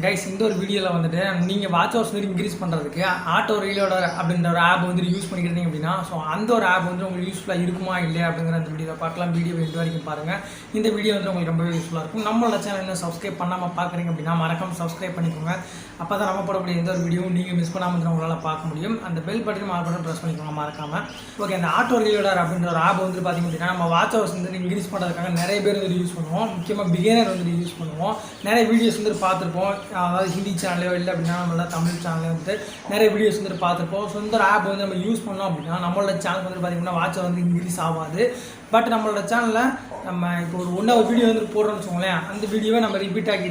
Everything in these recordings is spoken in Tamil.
கைஸ் இந்த ஒரு வீடியோவில் வந்துட்டு நீங்கள் வாட்ச் ஹவர்ஸ் வந்து இன்க்ரீஸ் பண்ணுறதுக்கு ஆட்டோ ரீலோடர் அப்படின்ற ஒரு ஆப் வந்து யூஸ் பண்ணிக்கிறீங்க அப்படின்னா ஸோ அந்த ஒரு ஆப் வந்து உங்களுக்கு யூஸ்ஃபுல்லாக இருக்குமா இல்லையா அப்படிங்கிற அந்த வீடியோவில் பார்க்கலாம். வீடியோ எண்டு வரைக்கும் பாருங்கள். இந்த வீடியோ வந்து உங்களுக்கு ரொம்பவே யூஸ்ஃபுல்லாக இருக்கும். நம்மளோட சேனல் என்ன சப்ஸ்கிரைப் பண்ணாமல் பார்க்குறீங்க அப்படின்னா மறக்காம சப்ஸ்கிரைப் பண்ணிக்கோங்க. அப்போ தான் நம்ம போடக்கூடிய எந்த ஒரு வீடியோவும் நீங்கள் மிஸ் பண்ணாமல் உங்களால் பார்க்க முடியும். அந்த பெல் பட்டனும் ஆல் பட்டன் ப்ரெஸ் பண்ணிக்கோங்க மறக்காமல். ஓகே, அந்த ஆட்டோ ரீலோடர் அப்படின்ற ஒரு ஆப் வந்து பார்த்திங்க அப்படின்னா நம்ம வாட்ச் ஹவர்ஸ் வந்து இன்க்ரீஸ் பண்ணுறதுக்காக நிறைய பேர் வந்து யூஸ் பண்ணுவோம். முக்கியமாக பிகினர் வந்து யூஸ் பண்ணுவோம். நிறைய வீடியோஸ் வந்து பார்த்துருப்போம். அதாவது ஹிந்தி சேனலோ இல்லை அப்படின்னா நம்மள தமிழ் சேனலே வந்து நிறைய வீடியோஸ் வந்து பார்த்துருப்போம். ஸோ இந்த ஆப் வந்து நம்ம யூஸ் பண்ணோம் அப்படின்னா நம்மளோட சேனல் வந்து பார்த்திங்கன்னா வாட்ச் வந்து இன்க்ரீஸ் ஆகாது. பட் நம்மளோட சேனலில் நம்ம இப்போ ஒரு வீடியோ வந்து போடுறோம்னு வச்சுக்கோங்களேன், அந்த வீடியோவை நம்ம ரிப்பீட் ஆக்கி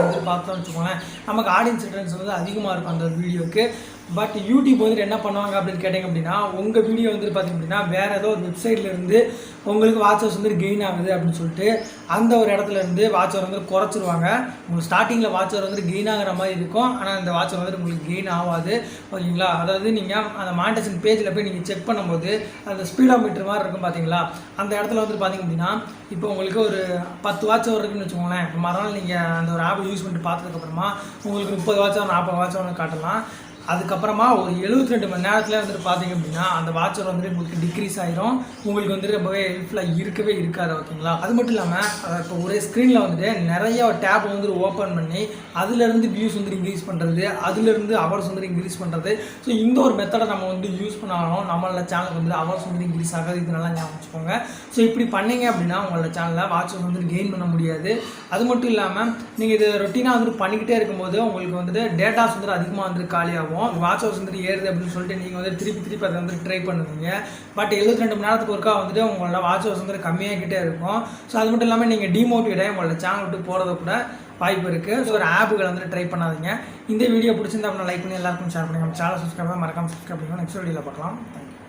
வந்து பார்த்தோம்னு வச்சுக்கோங்களேன், நமக்கு ஆடியன்ஸ் ரிட்டர்ன்ஸ் வந்து அதிகமாக இருக்கும் அந்த வீடியோக்கு. பட் யூடியூப் வந்துட்டு என்ன பண்ணுவாங்க அப்படின்னு கேட்டிங்க அப்படின்னா உங்கள் வீடியோ வந்து பார்த்திங்க அப்படின்னா வேறு ஏதோ ஒரு வெப்சைட்லேருந்து உங்களுக்கு வாட்ச் ஹவர்ஸ் வந்து கெயின் ஆகுது அப்படின்னு சொல்லிட்டு அந்த ஒரு இடத்துல இருந்து வாட்ச் ஹவர் வந்து குறைச்சிருவாங்க. உங்களுக்கு ஸ்டார்டிங்கில் வாட்ச் ஹவர் வந்து கெயின் ஆகிற மாதிரி இருக்கும், ஆனால் அந்த வாட்ச் ஹவர் வந்து உங்களுக்கு கெயின் ஆகாது. ஓகேங்களா? அதாவது நீங்கள் அந்த மானிட்டேஷன் பேஜில் போய் நீங்கள் செக் பண்ணும்போது அந்த ஸ்பீடோ மீட்டர் மாதிரி இருக்கும் பார்த்தீங்களா, அந்த இடத்துல வந்து பார்த்திங்க அப்படின்னா இப்போ உங்களுக்கு ஒரு 10 வாட்ச் ஹவர் இருக்குன்னு வச்சுக்கோங்களேன். மறுநாள் நீங்கள் அந்த ஒரு ஆப்பை யூஸ் பண்ணிட்டு பார்த்ததுக்கப்புறமா உங்களுக்கு 30 வாட்ச் ஹவர் 40 வாட்ச் ஹவர் காட்டலாம். அதுக்கப்புறமா ஒரு 72 மணி நேரத்தில் வந்துட்டு பார்த்திங்க அப்படின்னா அந்த வாட்சர் வந்துட்டு உங்களுக்கு டிக்ரீஸ் ஆகிரும். உங்களுக்கு வந்துட்டு ரொம்பவே ஹெல்ப்ஃபுல்லாக இருக்கவே இருக்காது. ஓகேங்களா? அது மட்டும் இல்லாமல் இப்போ ஒரே ஸ்க்ரீனில் வந்துட்டு நிறைய டேப் வந்து ஓப்பன் பண்ணி அதுலேருந்து வியூஸ் வந்து இன்க்ரீஸ் பண்ணுறது, அதுலேருந்து ஹவர்ஸ் வந்து இன்க்ரீஸ் பண்ணுறது. ஸோ இந்த ஒரு மெத்தடை நம்ம வந்து யூஸ் பண்ணாலும் நம்மளோட சேனலுக்கு வந்து ஹவர்ஸ் வந்து இன்க்ரீஸ் ஆகாது. இது நல்லா ஞாபகம் வச்சுக்கோங்க. ஸோ இப்படி பண்ணிங்க அப்படின்னா உங்களோட சேனலில் வாட்சர் வந்து கெயின் பண்ண முடியாது. அது மட்டும் இல்லாமல் நீங்கள் இது ரொட்டீனாக வந்துட்டு பண்ணிக்கிட்டே இருக்கும்போது உங்களுக்கு வந்துட்டு டேட்டாஸ் வந்து அதிகமாக வந்துட்டு காலியாகும். வாட்ச் ஹவர்ஸ் வந்து ஏறுது அப்படின்னு சொல்லிட்டு நீங்கள் வந்து திருப்பி அதை வந்து ட்ரை பண்ணுவீங்க. பட் 72 மணி நேரத்துக்கு ஒருக்கா வந்துட்டு உங்களோட வாட்ச் ஹவர்ஸ் வந்து கம்மியாகிட்டே இருக்கும். ஸோ அது மட்டும் இல்லாமல் நீங்கள் டிமோட்டிவேட் ஆகி உங்களோட சேனல் விட்டு போகிறத கூட வாய்ப்பு இருக்குது. ஸோ ஒரு ஆப்புகளை வந்து ட்ரை பண்ணாதீங்க. இந்த வீடியோ பிடிச்சிருந்தா அப்படின்னா லைக் பண்ணி எல்லாருக்கும் ஷேர் பண்ணுங்கள். நம்ம சேனல் சப்ஸ்கிரைப் பண்ணால் மறக்காம சப்ஸ்கிரைப் பண்ணுங்கள். நெக்ஸ்ட் வீடியோவில் பார்க்கலாம். தேங்க்யூ.